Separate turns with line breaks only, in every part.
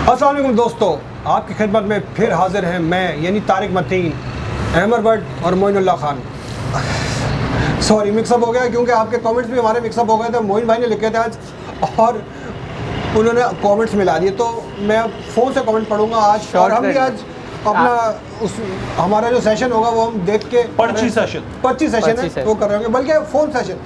अस्सलाम वालेकुम दोस्तों, आपकी खिदमत में फिर हाजिर हैं मैं यानी तारिक मतीन, अहमद भट्ट और मोइनुल्लाह खान। सॉरी मिक्सअप हो गया क्योंकि आपके कमेंट्स भी हमारे मिक्सअप हो गए थे। मोइन भाई ने लिखे थे आज और उन्होंने कमेंट्स मिला दिए, तो मैं फ़ोन से कमेंट पढ़ूंगा आज। और हम भी आज अपना उस हमारा जो सेशन होगा वो हम देख के पर्ची सेशन है वो कर रहे होंगे, बल्कि फ़ोन सेशन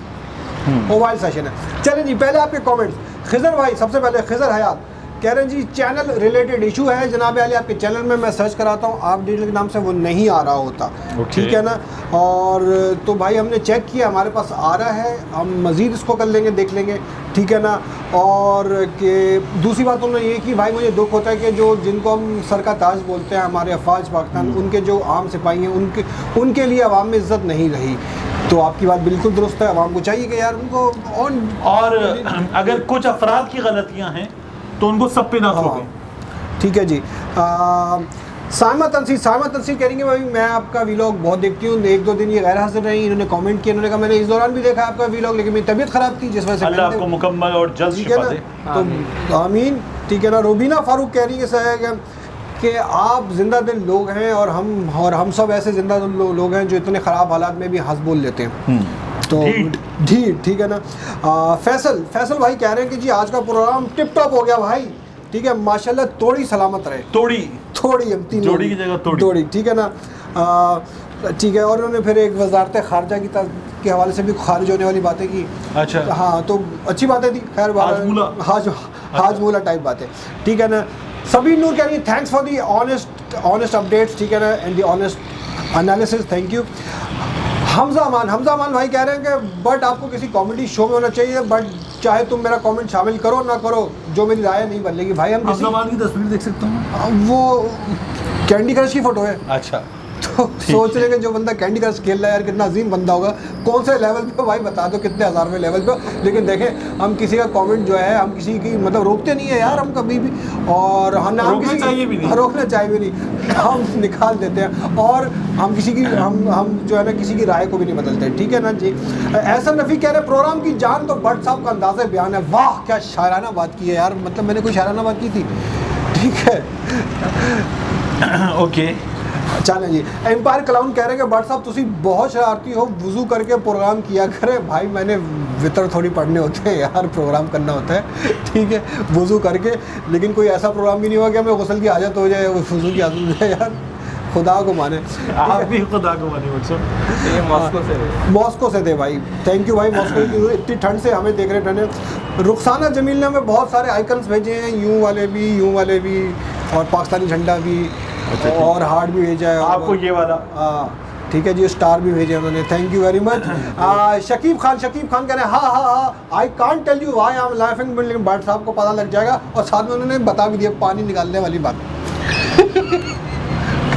मोबाइल सेशन है। चलें जी, पहले आपके कमेंट्स। खिजर भाई सबसे पहले, खिजर हयात कह रहे हैं जी चैनल रिलेटेड इशू है जनाब आली, आपके चैनल में मैं सर्च कराता हूँ, आप डिटेल के नाम से वो नहीं आ रहा होता। ठीक है ना। और तो भाई हमने चेक किया, हमारे पास आ रहा है, हम मज़ीद इसको कर लेंगे, देख लेंगे। ठीक है ना। और कि दूसरी बात उन्होंने ये कि भाई मुझे दुख होता है कि जो जिनको हम सर का ताज बोलते हैं, हमारे अफवाज पाकिस्तान, उनके जो आम सिपाही हैं उनके लिए अवाम में इज़्ज़त नहीं रही। तो आपकी बात बिल्कुल दुरुस्त है, अवाम को चाहिए कि यार उनको
और अगर कुछ अफराद की गलतियाँ हैं तो उनको सब पे ना थोपें।
ठीक है जी। साइमा तंसीर कह रही है भाई मैं आपका वीलॉग बहुत देखती हूँ, एक दो दिन ये गैर हाजिर रही, इन्होंने कमेंट किया, इन्होंने कहा मैंने इस दौरान भी देखा आपका वीलॉग, लेकिन मेरी तबीयत ख़राब थी जिस वजह से
अल्लाह आपको मुकम्मल और जल्द शिफा दे।
तो आमीन। ठीक है ना। रूबीना फारूक कह रही है कि आप जिंदा दिल लोग हैं और हम सब ऐसे जिंदा दिल लोग हैं जो इतने ख़राब हालात में भी हंस बोल लेते हैं। तो ठीक है ना। फैसल भाई कह रहे हैं कि जी आज का प्रोग्राम टिप टॉप हो गया भाई। ठीक है, माशाल्लाह, तोड़ी सलामत रहे। थोड़ी हम तीन
जोड़ी की जगह
तोड़ी। ठीक है ना। ठीक है। और उन्होंने फिर एक वजारत खारजा के हवाले से भी खारिज होने वाली बातें की।
अच्छा
हाँ, तो अच्छी बातें थी। खैर हाजमूला टाइप बातें। ठीक है ना। सभी नूर कह रही है thanks for the honest updates. ठीक है ना, and the honest analysis, thank you. Hamza Aman भाई कह रहे हैं कि बट आपको किसी कॉमेडी शो में होना चाहिए, बट चाहे तुम मेरा कमेंट शामिल करो ना करो, जो मेरी राय नहीं बदलेगी। भाई हम
हमजा अमान की तस्वीर देख सकता हूँ,
वो कैंडी क्रश की फ़ोटो है।
अच्छा,
तो सोच रहे कि जो बंदा कैंडी क्रश खेल रहा है यार कितना अजीम बंदा होगा, कौन से लेवल पे भाई बता दो, कितने हज़ारवें लेवल पे। लेकिन देखें हम किसी का कमेंट जो है हम किसी की मतलब रोकते नहीं है यार, हम कभी भी, और हम
रोकना चाहिए भी नहीं,
हम निकाल देते हैं। और हम किसी की हम जो है ना किसी की राय को भी नहीं बदलते। ठीक है ना जी। ऐसा नफ़ी कह रहे प्रोग्राम की जान तो भट्ट साहब का अंदाज़ा बयान है। वाह क्या शायराना बात की है यार, मतलब मैंने कोई शायराना बात की थी। ठीक है।
ओके
चलें जी। एम्पायर क्लाउन कह रहे हैं कि भट्ट साहब तुसी बहुत शरारती हो, वुज़ू करके प्रोग्राम किया करें। भाई मैंने वितर थोड़ी पढ़ने होते हैं यार, प्रोग्राम करना होता है। ठीक है, वुज़ू करके। लेकिन कोई ऐसा प्रोग्राम भी नहीं हुआ कि हमें गुस्ल की आदत हो जाए, वुज़ू की आदत हो जाए यार, खुदा को माने।
आप भी खुदा को माने।
मॉस्को से थे भाई, थैंक यू भाई। मॉस्को की इतनी ठंड से हमें देख रहे ठंड। रुखसाना जमील ने हमें बहुत सारे आइकन्स भेजे हैं, यूँ वाले भी और पाकिस्तानी झंडा भी। अच्छा, और हार्ट भी भेजा है
आपको ये वाला।
ठीक है जी, स्टार भी भेजे उन्होंने, thank you very much. Shakib Khan कह रहे हैं हाँ I can't tell you why I am laughing, लेकिन भट्ट साहब को पता लग जाएगा। और साथ में उन्होंने बता भी दिया पानी निकालने वाली बात।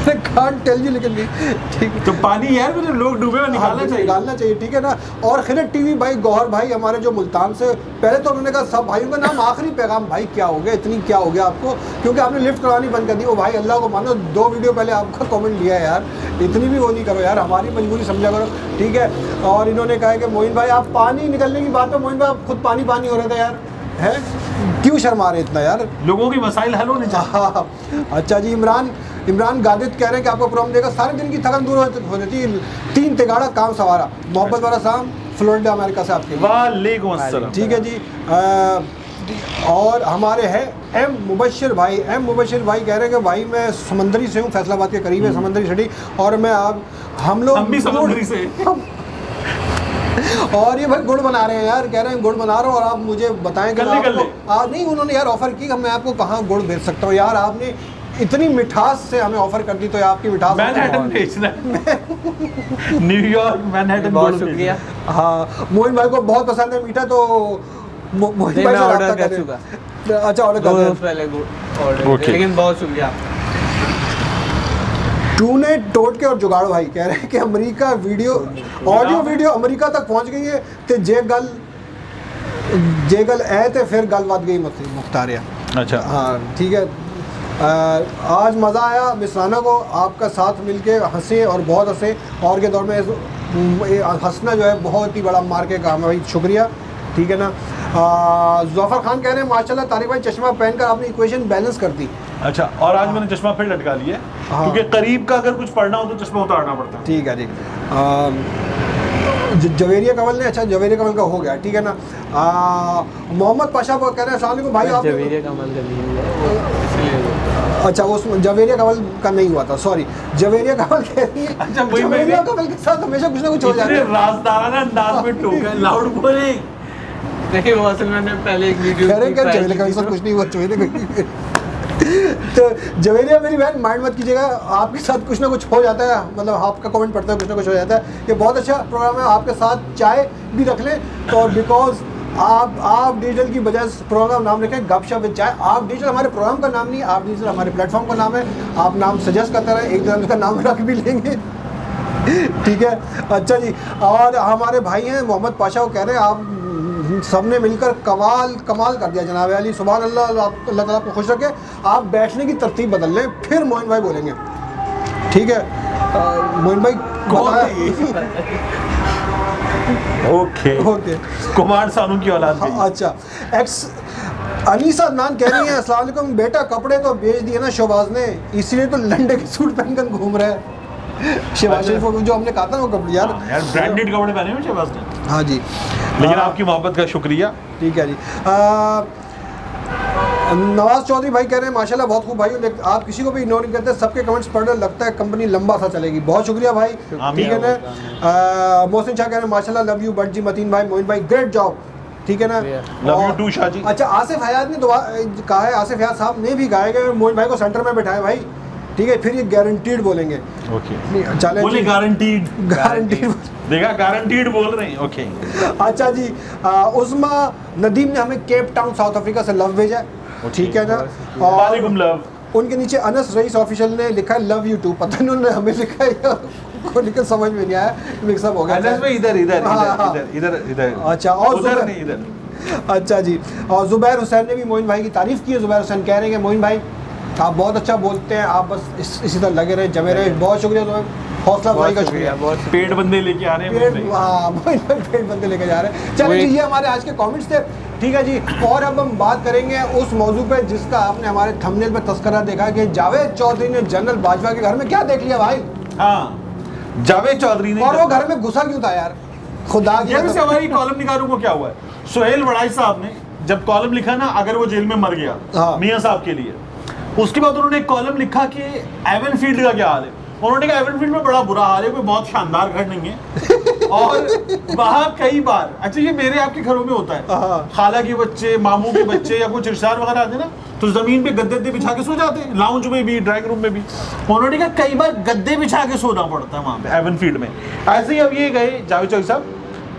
कांट टेल यू, लेकिन नहीं। ठीक है,
तो पानी यार जब लोग डूबे में निकालना चाहिए।
ठीक है ना। और खिलत टीवी भाई, गौहर भाई हमारे जो मुल्तान से, पहले तो उन्होंने कहा सब भाइयों का नाम आखिरी पैगाम, भाई क्या हो गया, इतनी क्या हो गया आपको, क्योंकि आपने लिफ्ट करवानी बंद कर दी। ओ भाई अल्लाह को मानो, 2 वीडियो पहले आपका कमेंट लिया है यार, इतनी भी वो नहीं करो यार, हमारी मजबूरी समझा करो। ठीक है। और इन्होंने कहा कि मोइन भाई आप पानी निकलने की बात है, मोइन भाई आप खुद पानी हो रहे थे यार, है क्यों शर्मा रहे इतना यार,
लोगों की मसाइल हल होने चाहिए।
अच्छा जी। इमरान गादिद कह रहे हैं कि आपको प्रोग्राम देगा, सारे दिन की थकन दूर हो जाती है। 3 तिगाड़ा काम सवारा। मोहब्बत वाला साम फ्लोरिडा अमेरिका से आपके।
वालेकुम अस्सलाम।
ठीक है जी। और हमारे हैं एम मुबशिर भाई कह रहे हैं कि भाई मैं समंदरी से हूँ, फैसलाबाद के करीब है समंदरी सिटी, और मैं हम
भी समंदरी से
और ये भाई गुड़ बना रहे हैं यार, कह रहे हैं गुड़ बना रहा हूँ और आप मुझे बताएं कि नहीं, उन्होंने यार ऑफर की, मैं आपको कहाँ गुड़ भेज सकता हूँ यार, आपने इतनी मिठास से हमें ऑफर कर दी, तो आपकी मिठास
मैनहट्टन भेजना न्यूयॉर्क मैनहट्टन।
बहुत शुक्रिया।
हाँ, मोइन भाई को बहुत पसंद है मीठा, तो मोइन भाई से
ऑर्डर कर चुका।
अच्छा, ऑर्डर कर दिया
पहले ऑर्डर, लेकिन बहुत शुक्रिया।
टूने टोटके और जुगाड़ो भाई कह रहे हैं कि अमेरिका ऑडियो वीडियो अमेरिका तक पहुंच गई है, तो जे गल ऐ ते फिर गल वध गई मुख्तारिया। अच्छा हाँ ठीक है। आज मज़ा आया मिसराना को आपका साथ मिलके, हंसे और बहुत हंसे, और के दौर में हंसना जो है बहुत ही बड़ा मार के काम है भाई, शुक्रिया। ठीक है ना। ज़फ़र खान कह रहे हैं माशाल्लाह तारिक भाई चश्मा पहनकर आपने इक्वेशन बैलेंस कर दी।
अच्छा, और आज मैंने चश्मा फिर लटका लिया है,
हाँ।
क्योंकि करीब का अगर कुछ पढ़ना हो तो चश्मा उतारना पड़ता है।
ठीक है जी। जवेरिया कमल ने, अच्छा जवेरिया कमल का हो गया, ठीक है ना। मोहम्मद पाशा कह रहे हैं अस्सलाम वालेकुम भाई आप
जवेरिया कमल का नहीं है, इसलिए
अच्छा वो जवेरिया कमल का नहीं हुआ था, सॉरी। जवेरिया कमल कह रही है
अच्छा, वही
जवेरिया
मैंने-
कमल के साथ हमेशा कुछ ना कुछ हो जाता
इतने
है।
राजदाराना अंदाज में टोका, लाउड बोले।
नहीं, वो असल मैंने पहले एक वीडियो
कह रहे हैं कि जवेरिया कमल के साथ कुछ नहीं हुआ, जवेरिया तो जवेरिया मेरी बहन माइंड मत कीजिएगा, आपके साथ कुछ ना कुछ हो जाता है, मतलब आपका कमेंट पढ़ते हैं कुछ ना कुछ हो जाता है। ये बहुत अच्छा प्रोग्राम है, आपके साथ चाय भी रख लें तो, बिकॉज आप डिजिटल की बजाय प्रोग्राम का नाम रखें गपशप विद चाय। आप डिजिटल हमारे प्रोग्राम का नाम नहीं, आप डिजिटल हमारे प्लेटफॉर्म का नाम है। आप नाम सजेस्ट करते रहे, एक दिन उसका नाम रख भी लेंगे, ठीक है। अच्छा जी, और हमारे भाई हैं मोहम्मद पाशा, वो कह रहे हैं आप सबने मिलकर कमाल कर दिया जनाब अली, सुभान अल्लाह, अल्लाह ताला आपको खुश रखे। आप बैठने की तरतीब बदल लें, फिर मोइन भाई बोलेंगे, ठीक है। मोइन भाई
ओके
ओके,
कुमार सानू की औलाद
हाँ,
गई।
अच्छा। एक्स अनीसा अदनान कह रही हैं अस्सलाम वालेकुम बेटा कपड़े तो बेच दिए ना शोबाज ने, इसीलिए तो लंडे के सूट पहनकर घूम रहा है। शहबाज शरीफ को जो हमने कहा था ना वो कपड़े यार,
यार ब्रांडेड कपड़े पहने हुए शहबाज ने,
हाँ जी।
लेकिन आपकी मोहब्बत का शुक्रिया।
ठीक है जी। नवाज चौधरी भाई कह रहे हैं माशाल्लाह बहुत खूब भाई, आप किसी को भी इग्नोर नहीं करते, सबके कमेंट्स पढ़ लगता है कंपनी लंबा सा चलेगी। बहुत शुक्रिया भाई, ठीक है ना। मोहसिन शाह कह रहे हैं माशाल्लाह लव यू बट जी मतीन भाई, मोइन भाई ग्रेट जॉब, ठीक है ना।
Love you to Shah ji.
अच्छा आसिफ हयात ने दुआ कहा है, आसिफ हयात साहब ने भी कहा है कि मोइन भाई को सेंटर में बैठाए भाई, ठीक है, फिर ये गारंटीड बोलेंगे।
ओके,
चले
बोले गारंटीड,
गारंटीड
देखा गारंटीड बोल रहे हैं। ओके,
अच्छा जी। उस्मा नदीम ने हमें केप टाउन साउथ अफ्रीका से लव भेजा है, ठीक है ना।
वालेकुम लव।
उनके नीचे अनस रईस ऑफिशियल ने लिखा है लव यू टू, पता नहीं उन्होंने हमें लिखा है या को लिखा समझ में नहीं आया, मिक्सअप हो गया।
अनस में इधर इधर
हाँ, हाँ।
इधर इधर इधर,
अच्छा, और
उधर
जुबैर-
नहीं इधर।
अच्छा जी, और जुबैर हुसैन ने भी मोइन भाई की तारीफ की है। जुबैर हुसैन कह रहे हैं कि मोइन भाई आप बहुत अच्छा बोलते हैं, आप बस इसी तरह लगे रहे, जमे रहे। बहुत शुक्रिया तुम्हें, हौसला अफजाई का शुक्रिया।
बहुत
पेट बंदे लेके आ रहे हैं
पेट,
मुंबई।
हाँ मोइन भाई पेट बंदे लेके जा रहे हैं। चलिए जी, ये हमारे आज के कमेंट्स थे, ठीक है जी। और अब हम बात करेंगे उस मौजू पे जिसका आपने हमारे थंबनेल पे तस्करा देखा कि जावेद चौधरी ने जनरल बाजवा के घर में क्या देख लिया भाई,
हाँ, जावेद चौधरी ने,
और वो घर में घुसा क्यों था यार, खुदा की
ये भी
कसम।
हमारी कॉलम निगारों को क्या हुआ है। सुहेल वड़ाई साहब ने जब कॉलम लिखा ना, अगर वो जेल में मर गया,
हाँ।
मियां साहब के लिए, उसके बाद उन्होंने एक कॉलम लिखा कि एवन फील्ड का क्या हाल है। उन्होंने कहा एवन फील्ड में बड़ा बुरा हाल है, कोई बहुत शानदार घर नहीं है। और वहाँ कई बार, अच्छा ये मेरे आपके घरों में होता है,
हाँ।
खाला के बच्चे, मामू के बच्चे या कुछ रिश्तेदार वगैरह आते हैं ना, तो जमीन पे गद्दे बिछा के सो जाते हैं, लाउंज में भी, ड्राइंग रूम में भी। उन्होंने कहा कई बार गद्दे बिछा के सोना पड़ता है वहाँ पे एवन फील्ड में। ऐसे ही अब ये गए जावेद चौधरी साहब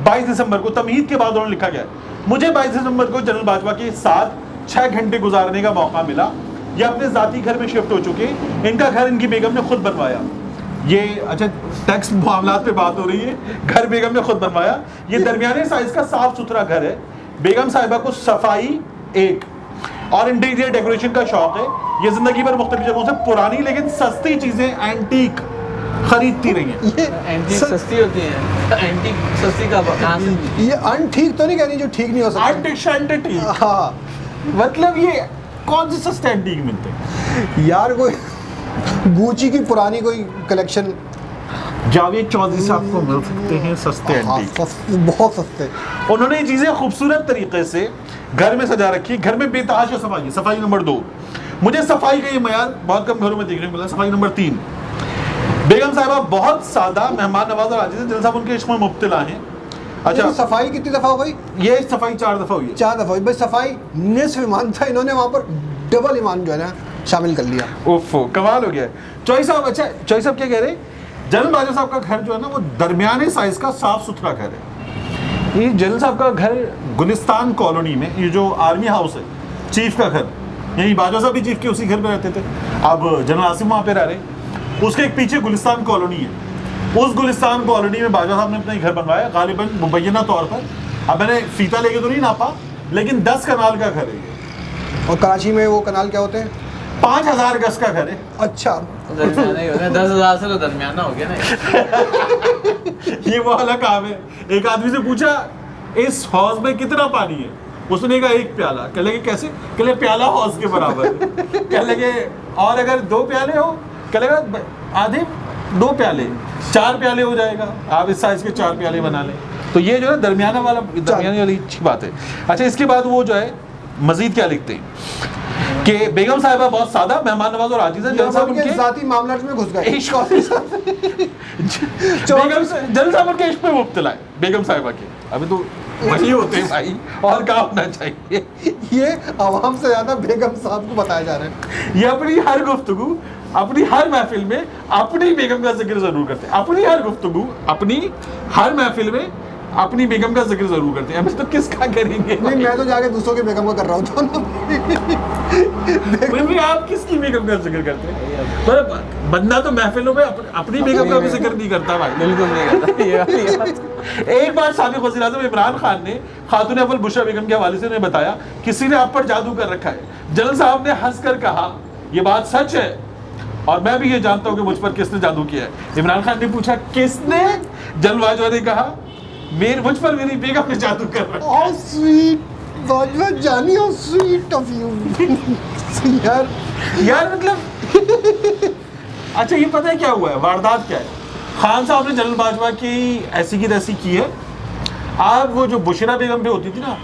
22 दिसंबर को, तमहीद के बाद उन्होंने लिखा गया, मुझे 22 दिसंबर को जनरल बाजवा के साथ 6 घंटे गुजारने का मौका मिला। ये अपने जाती घर में शिफ्ट हो चुके, इनका घर इनकी बेगम ने खुद बनवाया। ये अच्छा टैक्स मामलात पे बात हो रही है, घर बेगम ने खुद बनवाया। ये दरमियाने साइज का साफ सुथरा घर है। बेगम साहिबा को सफाई एक और इंटीरियर डेकोरेशन का शौक है। ये जिंदगी भर मुख्तलिफ जगहों से पुरानी लेकिन सस्ती चीजें एंटीक खरीदती रही हैं।
ये
एंटी सस्ती होती है, एंटी सस्ती का कहाँ से?
ये अनठीक तो नहीं कहनी जो ठीक नहीं हो सकता।
एंटीक शैंटिक,
हाँ
मतलब ये कौन से सस्ते एंटीक मिलते हैं
यार, कोई गुची की पुरानी कोई कलेक्शन,
जावेद चौधरी साहब को मिल सकते हैं सस्ते
हाँ,
एंटीक।
बहुत सस्ते।
उन्होंने ये चीजें खूबसूरत तरीके से घर में सजा रखी। घर में बेतहाशा सफाई है। सफाई नंबर 2, मुझे सफाई का ये मयार बहुत कम घरों में देखने को मिला। सफाई नंबर 3, बेगम साहिबा बहुत सादा, मेहमान नवाज और आजिज है। जनरल साहब उनके इश्क में मुब्तला हैं।
अच्छा, सफाई कितनी दफा हो गई?
ये सफाई 4 दफा हुई है।
4 दफा हुई भाई। सफाई निस्फ ईमान था, इन्होंने वहाँ पर डबल ईमान जो है ना शामिल कर लिया।
ओफो, कमाल हो गया। चौधरी साहब, अच्छा चौधरी साहब क्या कह रहे हैं, जनरल बाजवा साहब का घर जो है ना वो दरमियाने साइज का साफ सुथरा घर है। ये जनरल साहब का घर गुलिस्तान कॉलोनी में, ये जो आर्मी हाउस है, चीफ का घर, यही बाजवा साहब भी चीफ के उसी घर में रहते थे। अब जनरल आसिम वहाँ पे रह रहे, उसके एक पीछे गुलिस्तान कॉलोनी है। उस गुलिस्तान कॉलोनी में बाजवा साहब ने अपना घर बनवाया, गालिबन मुबैना तौर पर। अब मैंने फीता लेके तो नहीं नापा, लेकिन 10 कनाल का घर है ये।
और कराची में वो कनाल क्या होते हैं?
5000 गज का घर है।
अच्छा,
दरमियाना ही होता है, 10,000 से तो दरमियाना हो गया ना।
ये वो वाला काम है। एक आदमी से पूछा इस हौज में कितना पानी है, उसने कहा 1 प्याला। कह लगे कैसे? कह लगे प्याला हौस के बराबर। कह लगे और अगर 2 प्याले हो, कह लगा आधे 2 प्याले, 4 प्याले हो जाएगा, आप इस साइज के 4 प्याले बना लें। तो ये जो है दरमियाना वाली अच्छी बात है। अच्छा, इसके बाद वो जो है मजीद क्या लिखते हैं कि बेगम साहिबा बहुत सादा, मेहमान नवाज और आजीज़ हैं। जनरल साहब उनके
जाती मामलात में घुस गए।
इश्क जनरल साहब उनके इश्क पे मुब्तला है बेगम साहिबा के। अभी तो वही होते हैं भाई, और क्या होना चाहिए।
ये आवाम से ज्यादा बेगम साहब को बताया जा रहा है।
ये अपनी हर गुफ्तगू, अपनी हर महफिल में अपनी बेगम का जिक्र जरूर करते हैं। अपनी हर गुफ्तगू, अपनी हर महफिल में अपनी बेगम का जिक्र जरूर करते हैं। अभी तो किसका करेंगे?
नहीं, मैं तो जाके दूसरों की बेगम का कर रहा हूँ।
तो आप किसकी बेगम का जिक्र करते हैं? पर बंदा तो महफिलों में अपनी बेगम का भी जिक्र नहीं करता भाई।
बिल्कुल नहीं करता ये
एक बार साबिक वज़ीर-ए-आज़म इमरान खान ने खातून अव्वल बुशरा बेगम के हवाले से उन्हें बताया किसी ने आप पर जादू कर रखा है। जनरल साहब ने हंसकर कहा यह बात सच है और मैं भी ये जानता हूं कि मुझ पर किसने जादू किया है। इमरान खान ने पूछा किसने? जनरल बाजवा ने कहा मुझ पर मेरी बेगम ने जादू कर रखा है।
स्वीट बाजवा जानी, हाउ स्वीट ऑफ यू।
यार मतलब अच्छा, ये पता है क्या हुआ है? वारदात क्या है? खान साहब ने जनरल बाजवा की ऐसी की तैसी की है। अब वो जो बुशरा बेगम पे होती थी ना,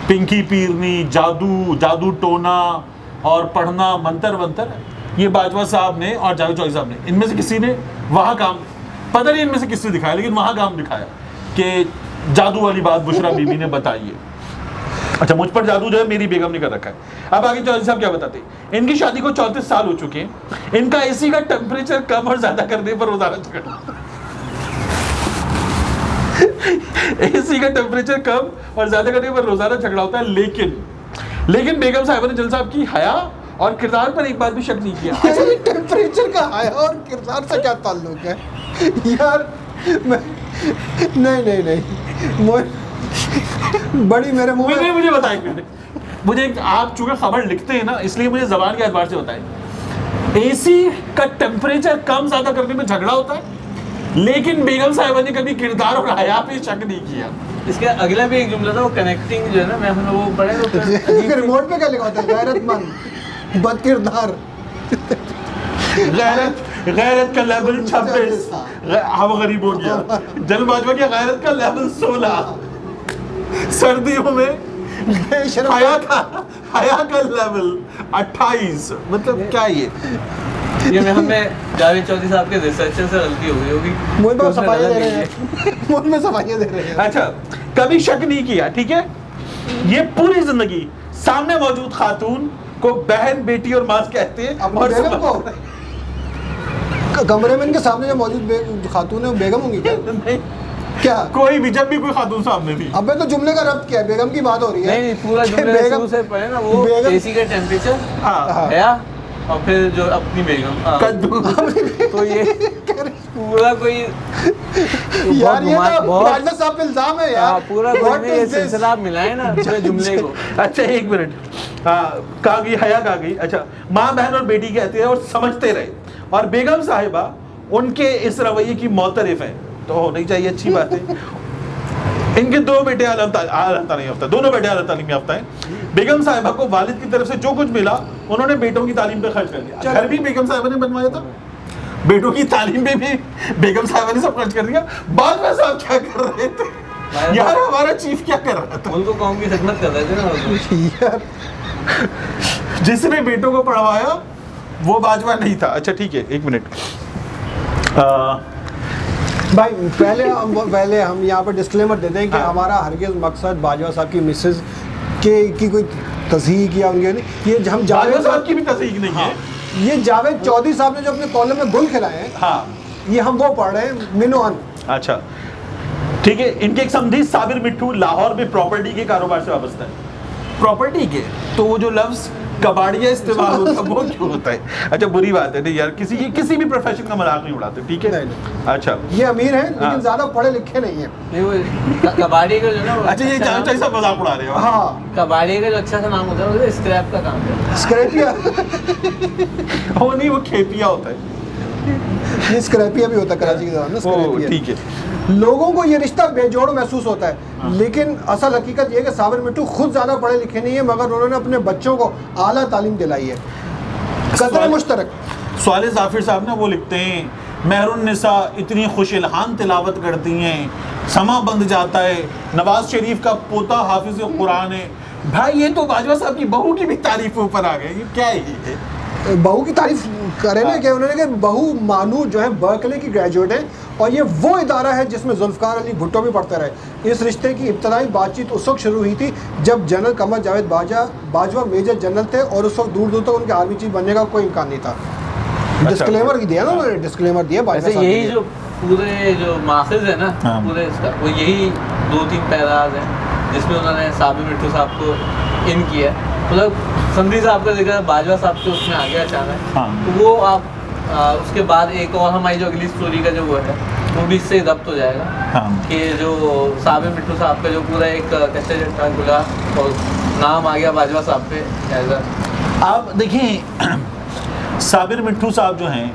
पिंकी पीरनी, जादू टोना और पढ़ना मंतर वंतर, ये बाजवा साहब ने और जावेद चौधरी साहब ने, इनमें से किसी ने वहाँ काम, पता नहीं इनमें से किसने दिखाया, लेकिन वहाँ काम दिखाया कि जादू वाली बात बुशरा बीबी ने बताई है। अच्छा, मुझ पर जादू जो है मेरी बेगम ने कर रखा है। अब आगे चौधरी साहब क्या बताते हैं? इनकी शादी को 34 साल हो चुके हैं। इनका एसी का टेम्परेचर कम और ज्यादा करने पर रोजाना झगड़ा, एसी का टेम्परेचर कम और ज्यादा करने पर रोजाना झगड़ा होता है। लेकिन बेगम साहिबा ने जनरल साहब की हया और किरदार पर एक बार भी शक नहीं किया।
अच्छा, टेम्परेचर का हया और किरदार से क्या ताल्लुक है यार? नहीं, बड़ी मेरे मुंह में
मुझे बताएं, मुझे आप चूंकि खबर लिखते हैं ना, इसलिए मुझे जबान के एतबार से बताएं। एसी का टेम्परेचर कम ज्यादा करने में झगड़ा होता है, लेकिन बेगम साहिबा ने कभी किरदार और हया पे शक नहीं किया।
इसके अगला भी एक जुमला था, वो कनेक्टिंग जो है ना, मैं हमने वो पढ़े तो
रिमोट पे क्या लिखा होता है? गैरतमंद, बदकिरदार,
गैरत का लेवल 26, हम गरीब हो गया। जनरल बाजवा की गैरत का लेवल 16, सर्दियों में हया का लेवल 28। मतलब क्या ये
में हमें जावेद चौधरी साहब के रिसर्चर से गलती हो गई होगी।
मुझ में सफाइयाँ दे रहे हैं, मुझ में सफाइयाँ दे रहे हैं।
अच्छा, कभी शक नहीं किया, ठीक है? ये पूरी जिंदगी सामने मौजूद खातून को बहन, बेटी और माँ कहते हैं।
अपनी
और
बेगम को कमरे में इनके सामने जो मौजूद खातून है वो बेगम होंगी क्या?
नहीं,
क्या
कोई भी, जब भी कोई खातून सामने थी।
अबे तो जुमले का रब्त क्या है? बेगम की बात हो रही है।
नहीं, पूरा जुमले शुरू से पढ़े ना, वो एसी का टेम्परेचर,
हाँ,
हया और फिर जो अपनी बेगम
कद्दू।
तो ये पूरा कोई
यार ये तो बाजवा साहब पे इल्जाम है यार।
पूरा ये सिलसिला आप मिलाएं ना पूरे जुमले को।
अच्छा, एक मिनट, कहा गई हया कहा गई। अच्छा, माँ, बहन और बेटी कहते हैं और समझते रहे, और बेगम साहिबा उनके इस रवैये की मोतरिफ है, तो होनी चाहिए, अच्छी बात है। इनके 2 बेटे आला तालीम याफ्ता, दोनों बेटे आला तालीम याफ्ता हैं। बेगम साहिबा को वालिद की तरफ से जो कुछ मिला उन्होंने बेटों की तालीम पे खर्च कर दिया। घर भी बेगम साहिबा ने बनवाया था, बेटों की तालीम पे भी बेगम साहिबा ने सब खर्च कर दिया। बाद में साहब क्या कर रहे थे यार? हमारा चीफ क्या कर रहा था?
उनको कौम की खिदमत कर रहे थे ना यार।
जिसने बेटों को पढ़वाया वो बाजवा नहीं था। अच्छा ठीक है, एक मिनट
भाई, पहले हम यहाँ पर डिस्क्लेमर देते हैं कि हमारा हरगिज़ मकसद बाजवा साहब की मिसेज की कोई तस्हीक या उनके नहीं, ये हम
जावेद साहब की भी तस्हीक नहीं है।
ये जावेद चौधरी साहब ने जो अपने कॉलम में गुल खिलाए हैं,
हाँ,
ये हम वो पढ़ रहे हैं मिनोअन।
अच्छा ठीक है, इनके एक समधी साबिर मिट्टू लाहौर में प्रॉपर्टी के कारोबार से वाबस्ता है। प्रॉपर्टी के, तो वो जो लफ्ज कबाड़िया इस्तेमाल होता है वो क्यों होता है? अच्छा, बुरी बात है नहीं यार, किसी भी प्रोफेशन का मजाक नहीं उड़ाते, ठीक है? अच्छा,
ये अमीर हैं लेकिन ज्यादा पढ़े लिखे नहीं है।
नहीं, वो कबाड़ी का जो ना,
अच्छा ये जान चाहिए सब मजाक उड़ा रहे हो।
हाँ, कबाड़ी का जो अच्छा सा नाम होता है वो स्क्रैप का काम करता है।
स्क्रैपिया
वो नहीं, वो खेपिया होता है।
ये स्क्रैपिया भी होता है कराची की जबान में, स्क्रैपिया।
ठीक है।
लोगों को ये रिश्ता बेजोड़ महसूस होता है, लेकिन असल हकीकत ये है कि साबिर मिट्टू खुद ज़्यादा पढ़े लिखे नहीं है, मगर उन्होंने अपने बच्चों को आला तालीम दिलाई है। कदर मुश्तरक।
सवाल जाफिर साहब ना वो लिखते हैं, मेहरुन्निसा इतनी खुश इल्हाम तिलावत करती हैं, समा बंद जाता है, नवाज शरीफ का पोता हाफिज कुरान है। भाई ये तो बाजवा साहब की बहू की भी तारीफ ऊपर आ गई, ये क्या है ये?
बहू की तारीफ करें ना क्या उन्होंने, कि बहू मानू जो है बर्कले की ग्रेजुएट है, और ये वो इदारा है जिसमें जुल्फ़कार अली भुट्टो भी पढ़ते रहे। इस रिश्ते की इब्तदाई बातचीत उस वक्त शुरू हुई थी जब general Qamar Javed Bajwa major general थे, और उस वक्त दूर दूर तक उनके आर्मी चीफ बनने का कोई इम्कान नहीं था। डिस्क्लेमर दिया ना उन्होंने, डिस्क्लेमर दिया बाजवा
वैसे
साहब
यही
ने।
जो पूरे जो माखज़ है ना
हाँ।
पूरे इसका, वो यही 2-3 पैराज हैं जिसमें उन्होंने साबिर मिट्टू साहब को इन किया है। मतलब संधि साहब का जिक्र बाजवा साहब के उसमें आ गया अचानक,
हाँ।
तो वो आप उसके बाद एक और हमारी जो अगली स्टोरी का जो वो है वो भी इससे रब्त हो जाएगा।
हाँ।
कि जो साबिर मिट्टू साहब का जो पूरा एक कैसे था गुला और नाम आ गया बाजवा साहब पे एज अ।
आप देखिए साबिर मिट्टू साहब जो हैं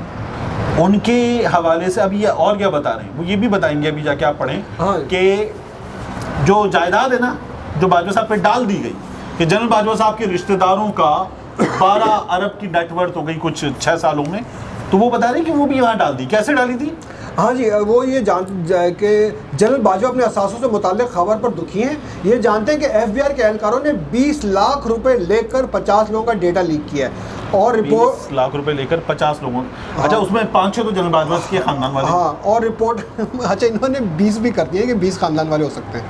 उनके हवाले से अभी ये और क्या बता रहे हैं, वो ये भी बताएंगे अभी जाके आप पढ़ें
हाँ।
कि जो जायदाद है ना जो बाजवा साहब पे डाल दी गई कि जनरल बाजवा साहब के रिश्तेदारों का 12 अरब की नेटवर्थ हो गई कुछ 6 सालों में, तो वो बता रहे हैं कि वो भी यहाँ डाल दी। कैसे डाली थी?
हाँ जी, वो ये जान कि जनरल बाजवा अपने असासों से मुताल्लिक़ खबर पर दुखी हैं। ये जानते हैं कि FBI के एहलकारों ने 20 लाख रुपए लेकर 50 लोगों का डेटा लीक किया है, और रिपोर्ट
20 लाख रुपए लेकर 50 लोगों। अच्छा, उसमें 5-6 तो जनरल बाजवा के खानदान वाले।
हाँ, और रिपोर्ट अच्छा इन्होंने 20 भी कर दिए कि 20 खानदान वाले हो सकते हैं।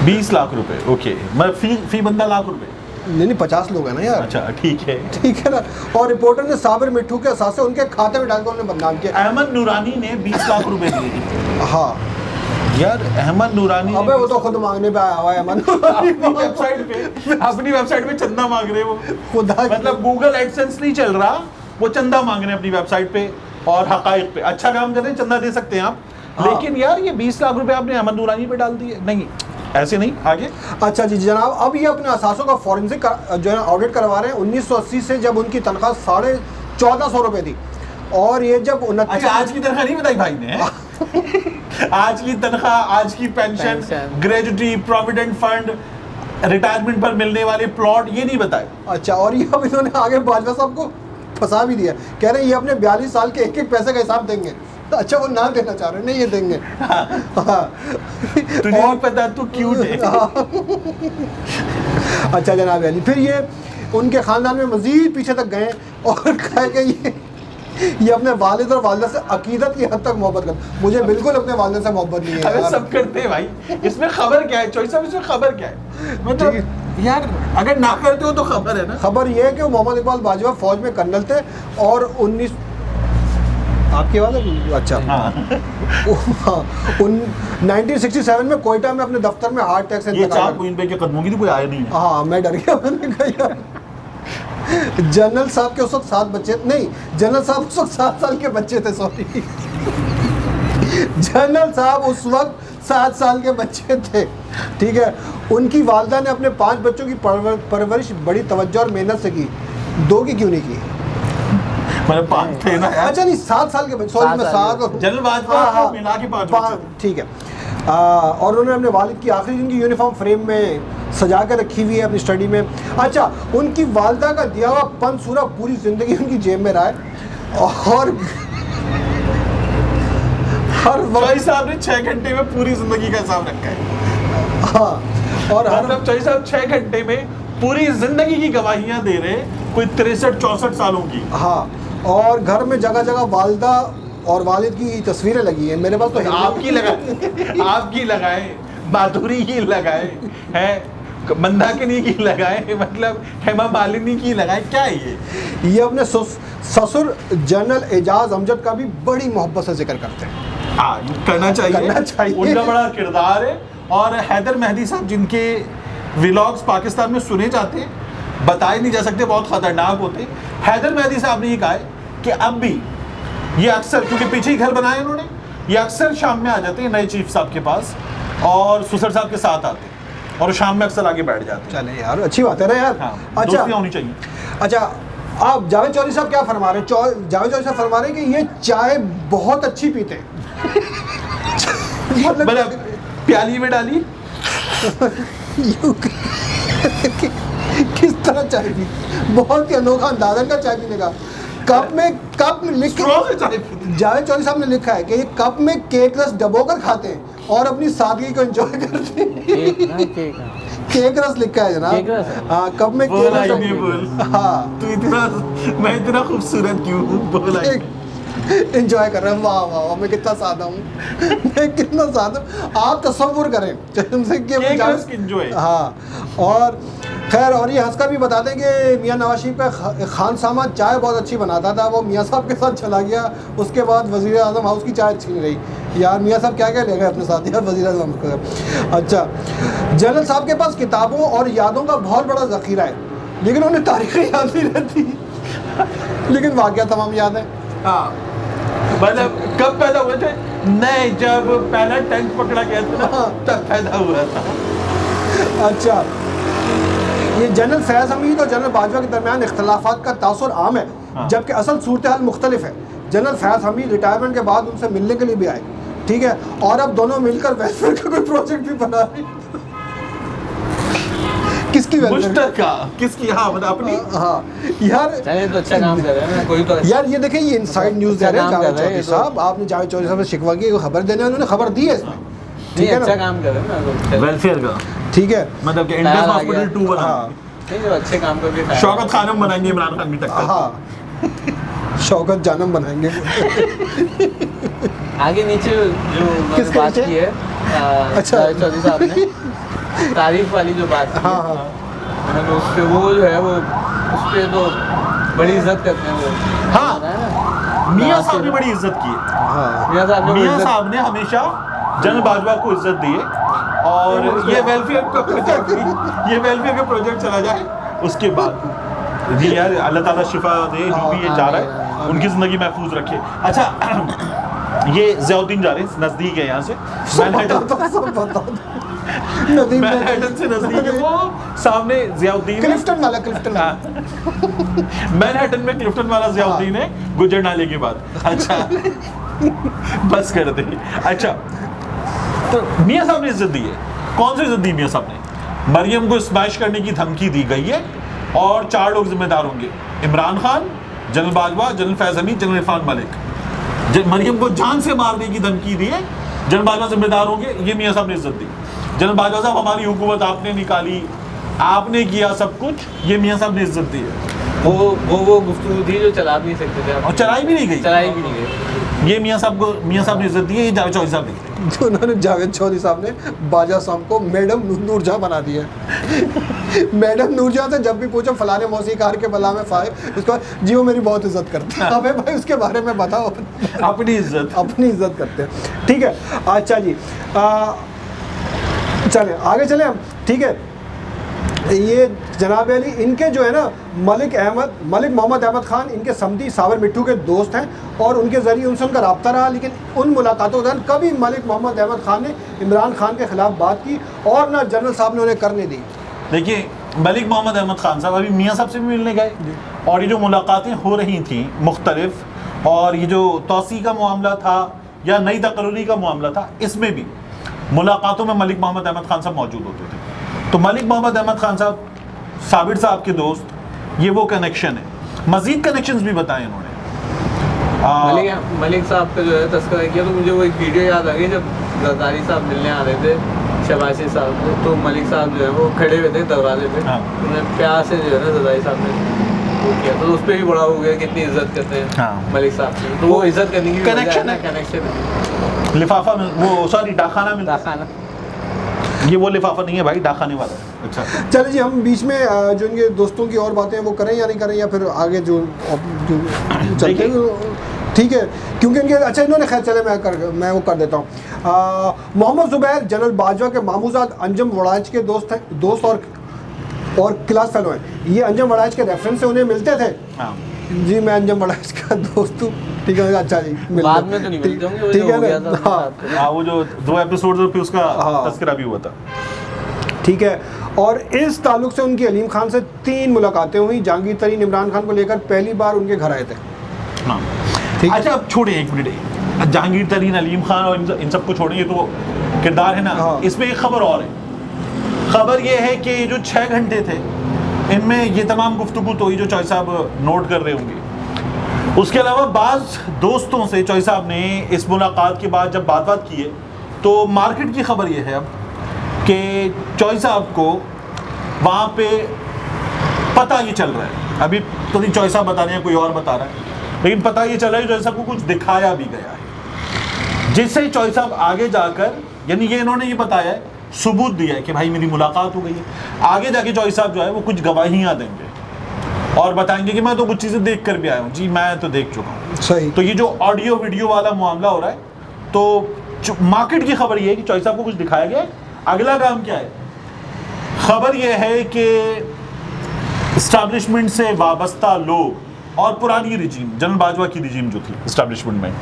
20 लाख रुपए, ओके, मतलब फी बंदा लाख रुपए।
नहीं 50 लोग हैं ना यार।
अच्छा ठीक है।
ठीक है ना। और रिपोर्टर ने साबिर मिट्टू के असासे उनके खाते में डालकर उन्हें बदनाम किया।
अहमद नूरानी ने 20 लाख रुपए दिए थे।
हाँ
यार अहमद नूरानी
अबे वो तो खुद मांगने पे आया हुआ है अमन।
अपनी वेबसाइट पे चंदा मांग रहे वो,
खुदा की-
मतलब गूगल एडसेंस नहीं चल रहा, वो चंदा मांग रहे हैं अपनी वेबसाइट पे और हकाइक पे। अच्छा काम कर रहे हैं, चंदा दे सकते हैं आप।
हाँ।
लेकिन यार ये 20 लाख रुपए आपने अहमद नूरानी पे डाल दिए, नहीं ऐसे नहीं। आगे
अच्छा जी जनाब, अब ये अपने असासों का फॉरेंसिक जो है ऑडिट करवा रहे हैं 1980 से, जब उनकी तनख्वाह 1450 रुपए थी, और ये जब 29
अच्छा आज की तनख्वाह नहीं बताई भाई ने। आज की तनख्वाह, आज की pension, gratuity, provident fund, retirement पर मिलने वाले प्लॉट, ये नहीं बताए।
अच्छा, और ये अब इन्होंने आगे बाजवा साहब को फंसा भी दिया, कह रहे हैं ये अपने 42 साल के एक एक पैसे का हिसाब देंगे। तो अच्छा वो ना देना चाह रहे, नहीं ये देंगे। हाँ।
तुझे नहीं पता तू क्यूट है।
अच्छा जनाब अली, फिर ये उनके ख़ानदान में मज़ीद पीछे तक गए और कहा कि ये अपने वालिद और वालिदा से अकीदत की हद तक मोहब्बत करते। मुझे बिल्कुल अपने वालिद से मोहब्बत नहीं है
अबे
यार।
सब करते हैं भाई, इसमें खबर क्या है? चॉइस ऑफ इसमें खबर क्या है? मतलब यार अगर ना करते हो तो खबर है ना।
खबर ये है कि मोहम्मद इकबाल बाजवा फौज में कर्नल थे, और 19 आपके वाले अच्छा
हाँ।
1967 में कोयटा में अपने दफ्तर में हार्ट अटैक से
ये
इंतकाल
चार
कर-
क्वीन पे के कदमों की तो कोई आया नहीं है।
हाँ मैं डर गया, मैंने कहा यार। जनरल साहब के उस वक्त 7 बच्चे नहीं, जनरल साहब उस वक्त 7 साल के बच्चे थे, सॉरी। जनरल साहब उस वक्त 7 साल के बच्चे थे, ठीक है। उनकी वालदा ने अपने 5 बच्चों की परवरिश बड़ी तवज्जो और मेहनत से की, 2 की क्यों नहीं की?
मतलब 5 थे ना यार।
अच्छा नहीं 7 साल के बच्चे, सॉरी मैं 7
जनरल बाजवा को मिला के 5 बच्चे थे।
ठीक है। और उन्होंने अपने वालिद की आखिरी दिन की यूनिफॉर्म फ्रेम में सजा कर रखी हुई है अपनी स्टडी में। अच्छा, उनकी वालदा का दिया हुआ पंसूरा पूरी ज़िंदगी उनकी जेब में रहा है, और हर
चॉइस साहब ने 6 घंटे में पूरी जिंदगी का हिसाब रखा है।
हाँ, और हर
मतलब चॉइस साहब 6 घंटे में पूरी जिंदगी की गवाहियां दे रहे हैं, कोई 63-64 सालों की।
हाँ, और घर में जगह जगह वालदा और वालिद की तस्वीरें लगी हैं। मेरे पास तो
आपकी लगाए, आपकी लगाए, बहादुरी की लगाए है, मंदाकिनी की लगाए, मतलब हेमा मालिनी की लगाए, क्या है
ये अपने ससुर जनरल एजाज अमजद का भी बड़ी मोहब्बत से जिक्र करते हैं।
हाँ, करना चाहिए। उनका बड़ा किरदार है। और हैदर मेहदी साहब जिनके व्लॉग्स पाकिस्तान में सुने जाते हैं, बताए नहीं जा सकते, बहुत खतरनाक होते हैं। हैदर मेहदी साहब ने ये कहा है कि अब भी ये अक्सर, क्योंकि पीछे ही घर बनाए उन्होंने, ये अक्सर शाम में आ जाते हैं नए चीफ साहब के पास और सुसर साहब के साथ आते हैं और शाम में अक्सर आगे बैठ जाते हैं।
चले यार, अच्छी बात है ना यार।
हाँ,
अच्छा
दोस्तियां होनी चाहिए।
अच्छा, आप जावेद चौधरी साहब क्या फरमा रहे हैं? जावेद चौधरी साहब फरमा रहे हैं कि ये चाय बहुत अच्छी पीते हैं।
मतलब प्याली में डाली
यूं किस तरह चाय पी, बहुत ही अनोखा अंदाजा का चाय पीने का। कप में लिख
Straw से चाय पीते
जावेद चौधरी साहब ने लिखा है कि ये कप में केक रस डबोकर खाते हैं और अपनी सादगी को एंजॉय करते हैं। केक रस लिखा है जनाब।
केक रस है?
हाँ, कप में केक
बोला
रस
ही नहीं बोल।
हाँ,
तू इतना, मैं इतना खूबसूरत क्यों हूँ? बोला ही नहीं।
एंजॉय कर रहे हैं। वाह वाह वाह, मैं कितना सादा हूँ, मैं कितना सादा हूँ। आप तसव्वुर करें उनसे कि
केक रस enjoy।
हाँ, और खैर, और ये हंसकर भी बताते हैं कि मियाँ नवाज शरीफ का खान सामा चाय बहुत अच्छी बनाता था, वो मियाँ साहब के साथ चला गया, उसके बाद वज़ीर आज़म हाउस की चाय अच्छी नहीं रही। यार मियाँ साहब क्या क्या ले गए अपने साथ यार वज़ीर आज़म का। अच्छा, जनरल साहब के पास किताबों और यादों का बहुत बड़ा ज़ख़ीरा है, लेकिन उन्हें तारीख़ें याद नहीं रहती, लेकिन वाक़या तमाम याद है।
हाँ, मतलब कब पैदा हुए थे? नहीं, जब पहला टैंक पकड़ा गया था ना, तब पैदा हुआ था।
अच्छा, ये जनरल फैज़ हमीद और जनरल बाजवा के दरमियान इख्तलाफात का तासुर आम है,
हाँ।
जबकि असल सूरत हाल मुख्तलिफ है। जनरल फैज़ हमीद रिटायरमेंट के बाद उनसे मिलने के लिए भी आए, ठीक है, और अब दोनों मिलकर वेलफेयर का कोई प्रोजेक्ट भी बना रहे हैं। किसकी वेलफेयर?
मुश्तरका किसकी? हाँ, मतलब अपनी।
हाँ यार,
चलिए तो अच्छा काम कर रहे हैं ना, कोई तो
यार ये देखें, ये इनसाइड न्यूज़ दे रहे हैं
काम कर
जावेद
रहे हैं
चौधरी
ये तो।
साहब। आपने जावेद चौधरी साहब से शिकवा की खबर देने, उन्होंने खबर दी है इसमें,
नहीं,
ठीक है
अच्छा
ना?
काम कर रहे हैं ना,
वेलफेयर का
ठीक है,
मतलब कि
ख्याल
इंडियन
आ
हॉस्पिटल
गया।
2 बना।
हाँ
नहीं जो अच्छे काम करके खाया।
शौकत खानम बनाएंगे इमरान खान की टक्कर।
हाँ, शौकत जानम बनाएंगे।
आगे नीचे जो मैंने
किसके
बात
नीचे?
की है,
अच्छा।
जावेद चौधरी साहब ने तारीफ वाली जो बात की
हाँ
है,
हाँ
मैंने उस पे वो जो है वो उस पे तो बड़ी इज्जत करते हैं वो।
हाँ।
है ना?
मियाँ साहब ने बड़ी इज्जत की है।
हाँ,
मियाँ साहब ने
मियाँ
इज्जत-
साहब ने हमेशा जनरल बाजवा को इज्जत दी है, और ये वेलफेयर का प्रोजेक्ट, ये वेलफेयर का प्रोजेक्ट चला जाए उसके बाद जी यार, अल्लाह ताला शिफा दे जो भी ये जा रहा है, उनकी ज़िंदगी महफूज रखे। अच्छा, ये ज़ियाउद्दीन जा रहे हैं, नज़दीक है यहाँ से, मैनहट्टन से नज़दीक है वो, सामने ज़ियाउद्दीन है।
क्लिफ्टन वाला, क्लिफ्टन वाला।
हाँ। मैनहट्टन में क्लिफ्टन वाला ज़ियाउद्दीन है, गुजर नाले के बाद। अच्छा, बस कर दे। अच्छा, तो मियाँ साहब ने इज्जत दी है। कौन सी इज्जत दी मियाँ साहब ने? मरियम को स्मैश करने की धमकी दी गई है, और 4 लोग जिम्मेदार होंगे: इमरान खान, जनरल बाजवा, जनरल फैज़ हमीद, जनरल इरफान मलिक। मरियम को जान से मारने की धमकी दी है, जनरल बाजवा जिम्मेदार होंगे, ये मियाँ साहब ने इज्जत दी। जनरल बाजवा साहब, हमारी हुकूमत आपने निकाली, आपने किया सब कुछ, ये मियाँ साहब ने इज्जत दी है।
वो गुफ्तगू थी जो चला भी नहीं सकते थे आप।
और चलाई भी नहीं गई,
चलाई भी नहीं गई।
ये मियाँ साहब को, मियाँ साहब ने इज्जत दी है, ये जावेद चौधरी साहब ने।
जो उन्होंने जावेद चौधरी साहब ने बाजा साहब को मैडम नूरजहां बना दिया। मैडम नूरजहां से जब भी पूछो फलाने मौसीकार के बला में फायर, उसको जी वो मेरी बहुत इज्जत करते हैं। अबे भाई उसके बारे में बताओ।
अपनी इज्जत।
अपनी इज्जत करते हैं, ठीक है। अच्छा जी, चलें आगे चलें हम, ठीक है। ये जनाब अली, इनके जो है ना मलिक मोहम्मद अहमद खान, इनके समधी सावर मिट्टू के दोस्त हैं, और उनके ज़रिए उनसे उनका रब्ता रहा, लेकिन उन मुलाकातों के दौरान कभी मलिक मोहम्मद अहमद खान ने इमरान खान के ख़िलाफ़ बात की, और ना जनरल साहब ने उन्हें करने दी।
देखिए, मलिक मोहम्मद अहमद खान साहब अभी मियाँ साहब से भी मिलने गए, और ये जो मुलाकातें हो रही थी मुख्तलिफ, और ये जो तोसी का मामला था या नई तकर्री का मामला था, इसमें भी मुलाकातों में मलिक मोहम्मद अहमद खान साहब मौजूद होते थे। तो मलिक मोहम्मद अहमद खान साहब साबिर साहब के दोस्त, ये वो कनेक्शन है। मज़ीद कनेक्शंस भी बताए इन्होंने।
मलिक साहब का जो है तस्करा किया, तो मुझे वो एक वीडियो याद आ गई जब जरदारी साहब मिलने आ रहे थे शहबाजी साहब को, तो मलिक साहब जो है वो खड़े हुए थे दरवाजे पे,
हाँ।
उन्हें प्यार से जो है ना जरदारी साहब ने वो किया, तो उस पर भी बड़ा हो गया कितनी इज्जत करते हैं
हाँ।
मलिक साहब की। तो वो इज्जत करने की
कनेक्शन है।
कनेक्शन
लिफाफा में वो, सॉरी, डाखाना मिलता है।
खाना।
ये वो लिफाफा नहीं है भाई, डाखाने वाला। अच्छा,
चलिए जी, हम बीच में जो इनके दोस्तों की और बातें वो करें या नहीं करें, या फिर आगे जो चलते हैं, ठीक है, क्योंकि इनके अच्छा इन्होंने, खैर चले मैं वो कर देता हूँ। मोहम्मद ज़ुबैर जनरल बाजवा के मामूजाद अंजम वड़ाइच के दोस्त और क्लास फेलो हैं। ये अंजम वड़ाइच के रेफरेंस से उन्हें मिलते थे।
हाँ।
जी मैं अंजम वड़ाइच का दोस्त हूँ, ठीक है। अच्छा जी,
बाद में तो नहीं मिलते होंगे, वो
ठीक
जो
है
हो गया था
ना। हाँ
हाँ, वो जो 2 एपिसोड पे उसका
हाँ।
तस्करा भी हुआ था।
ठीक है। और इस ताल्लुक से उनकी अलीम खान से 3 मुलाकातें हुई। जहांगीर तरीन इमरान खान को लेकर पहली बार उनके घर आए थे।
हाँ
ठीक है।
अच्छा अब छोड़े एक मिनट, जहांगीर तरीन, अलीम खान और इन सबको छोड़े, ये तो किरदार है ना।
हाँ।
इसमें एक खबर और है। खबर ये है कि जो 6 घंटे थे इनमें ये तमाम गुफ्तगू तो ही जो चौई साहब नोट कर रहे होंगे, उसके अलावा बाज़ दोस्तों से चौई साहब ने इस मुलाकात के बाद जब बात की है, तो मार्केट की खबर ये है अब कि चौई साहब को वहाँ पे पता ये चल रहा है, अभी तो नहीं चौई साहब बता रहे हैं, कोई और बता रहा है, लेकिन पता ये चला है कि चौई साहब को कुछ दिखाया भी गया है, जिससे चौई साहब आगे जाकर, यानी ये इन्होंने ये बताया है, सबूत दिया है कि भाई मेरी मुलाकात हो गई है। आगे जाके चौई साहब जो है वो कुछ गवाहियाँ देंगे और बताएंगे कि मैं तो कुछ चीज़ें देख कर भी आया हूँ जी, मैं तो देख चुका हूँ।
सही।
तो ये जो ऑडियो वीडियो वाला मामला हो रहा है, तो मार्केट की खबर ये है कि चौई साहब को कुछ दिखाया गया है। अगला काम क्या है? खबर ये है कि इस्टेब्लिशमेंट से वाबस्ता लोग और पुरानी रिजीम, जनरल बाजवा की रिजीम जो थी इस्टेब्लिशमेंट में,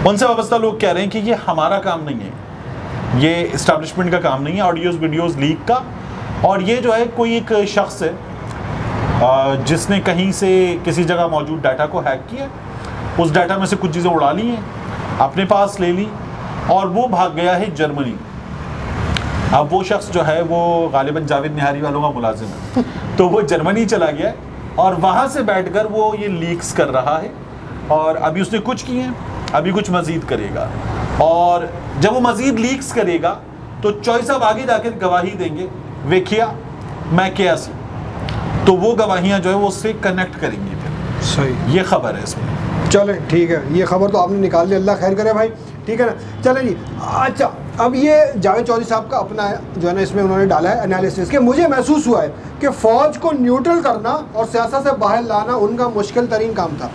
उनसे वाबस्ता लोग कह रहे हैं कि ये हमारा काम नहीं है, ये इस्टेब्लिशमेंट का काम नहीं है ऑडियोज़ वीडियोज़ लीक का, और ये जो है कोई एक शख्स है जिसने कहीं से किसी जगह मौजूद डाटा को हैक किया, उस डाटा में से कुछ चीज़ें उड़ा ली हैं, अपने पास ले ली और वो भाग गया है जर्मनी। अब वो शख्स जो है वो गालिबन जावेद निहारी वालों का मुलाजिम है, तो वो जर्मनी चला गया और वहाँ से बैठकर वो ये लीक्स कर रहा है, और अभी उसने कुछ किए हैं, अभी कुछ मज़ीद करेगा, और जब वो मज़ीद लीक्स करेगा तो चौई साहब आगे जाकर गवाही देंगे, वेखिया मैं क्या सी, तो वो गवाहियाँ जो है वो उससे कनेक्ट करेंगी फिर।
सही,
ये खबर है इसमें।
चले ठीक है, ये खबर तो आपने निकाल दी, अल्लाह खैर करे भाई, ठीक है ना। चलें जी, अच्छा अब ये जावेद चौधरी साहब का अपना जो है ना इसमें उन्होंने डाला है एनालिसिस कि मुझे महसूस हुआ है कि फ़ौज को न्यूट्रल करना और सियासत से बाहर लाना उनका मुश्किल तरीन काम था,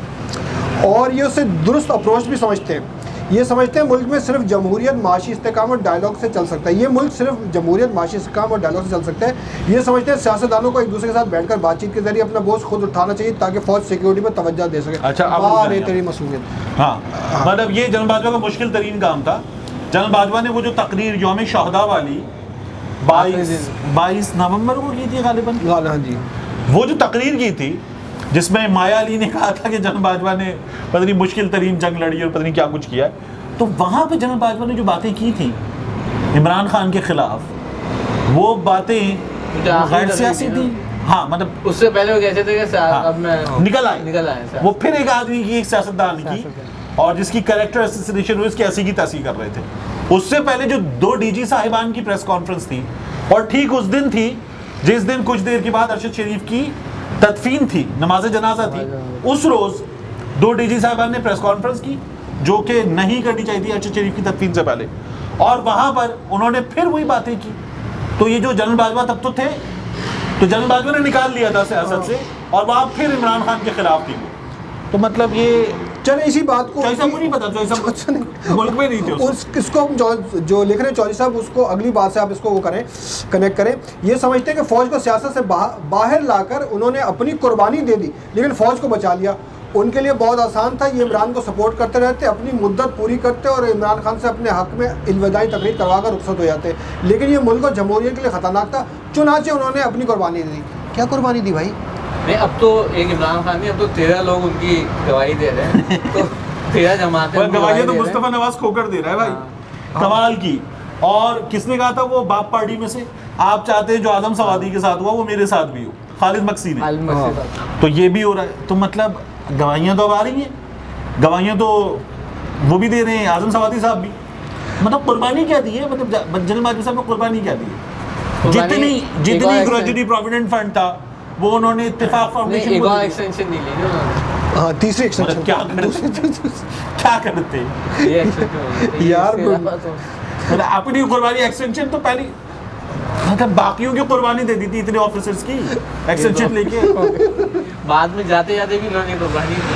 और ये उससे दुरुस्त अप्रोच भी समझते हैं। ये समझते हैं मुल्क में सिर्फ जमहूरियत, माशी इस्तेकाम और डायलॉग से चल सकता है। ये मुल्क सिर्फ जमहूरियत, माशी इस्तेकाम और डायलॉग से चल सकता है। ये समझते हैं सियासतदानों को एक दूसरे के साथ बैठकर बातचीत के जरिए अपना बोझ खुद उठाना चाहिए ताकि फ़ौज सिक्योरिटी पर तवज्जो दे सके।
अच्छा, अब
बारे तेरी मसूलियत।
हाँ, मतलब ये जनरल बाजवा का मुश्किल तरीन काम था। जनरल बाजवा ने वो जो तकरीर यौम शहदा वाली 22 नवंबर को की थी गालिबन,
हाँ जी,
वो जो तकरीर की थी जिसमें माया अली ने कहा था कि जनरल बाजवा ने पता नहीं मुश्किल तरीन जंग लड़ी और पता नहीं क्या कुछ किया, तो वहाँ पे जनरल बाजवा ने जो बातें की थी इमरान खान के खिलाफ, वो बातें गैर सियासी थी। हाँ, मतलब
उससे पहले वो कहते थे कि अब मैं
निकल आए, वो फिर एक आदमी की, एक सियासतदान की, और जिसकी कैरेक्टर असोसिएशन हुई उसकी ऐसी की तैसी कर रहे थे। उससे पहले जो 2 डीजी साहिबान की प्रेस कॉन्फ्रेंस थी, और ठीक उस दिन थी जिस दिन कुछ देर के बाद अरशद शरीफ की तदफीन थी, नमाज जनाजा थी, उस रोज 2 डीजी साहिबान ने प्रेस कॉन्फ्रेंस की जो कि नहीं करनी चाहिए थी अरशद शरीफ की तदफीन से पहले, और वहां पर उन्होंने फिर वही बातें की। तो ये जो जनरल बाजवा तब तो थे, तो जनरल बाजवा ने निकाल लिया था सियासत से, और वहां फिर इमरान खान के खिलाफ थी। तो मतलब ये
चले इसी बात को
नहीं पता, मुल्क में नहीं थे
उस इसको जो लिख रहे हैं चौधरी साहब, उसको अगली बात से आप इसको वो करें, कनेक्ट करें। ये समझते हैं कि फ़ौज को सियासत से बाहर लाकर उन्होंने अपनी कुर्बानी दे दी, लेकिन फ़ौज को बचा लिया। उनके लिए बहुत आसान था, ये इमरान को सपोर्ट करते रहते, अपनी मुद्दत पूरी करते और इमरान खान से अपने हक़ में अलविदाई तकरीर करवा कर रुखसत हो जाते, लेकिन ये मुल्क और जमहूरियत के लिए ख़तरनाक था। चुनाचे उन्होंने अपनी कुर्बानी दी। क्या कुर्बानी दी भाई?
नहीं, अब तो एक इमरान खान नहीं, अब तो 13 लोग उनकी गवाही दे रहे हैं। तो 13 जमातें
गवाही तो मुस्तफा नवाज खोकर दे रहा है भाई, कमाल की। और किसने कहा था वो बाप पार्टी में से, आप चाहते हैं जो आजम सवादी के साथ हुआ वो मेरे साथ भी हो, खालिद मक्सी ने, तो ये भी हो रहा है। तो मतलब गवाहियाँ तो अब आ रही हैं, गवाहियाँ तो वो भी दे रहे हैं, आजम सवादी साहब भी। मतलब कुर्बानी क्या दी है, मतलब जनरल बाजवा साहब ने कुर्बानी क्या दी है? जितनी ग्रेजुटी प्रोविडेंट फंड था वो उन्होंने इत्तेफाक फाउंडेशन
एक्सटेंशन नहीं ली ना।
हाँ, तीसरी एक्सटेंशन।
क्या करते
यार,
मतलब अपनी कुर्बानी एक्सटेंशन तो पहली, मतलब बाकियों की कुर्बानी दे दी थी इतने ऑफिसर्स की एक्सटेंशन लेके,
बाद में जाते जाते भी उन्होंने कुर्बानी दी।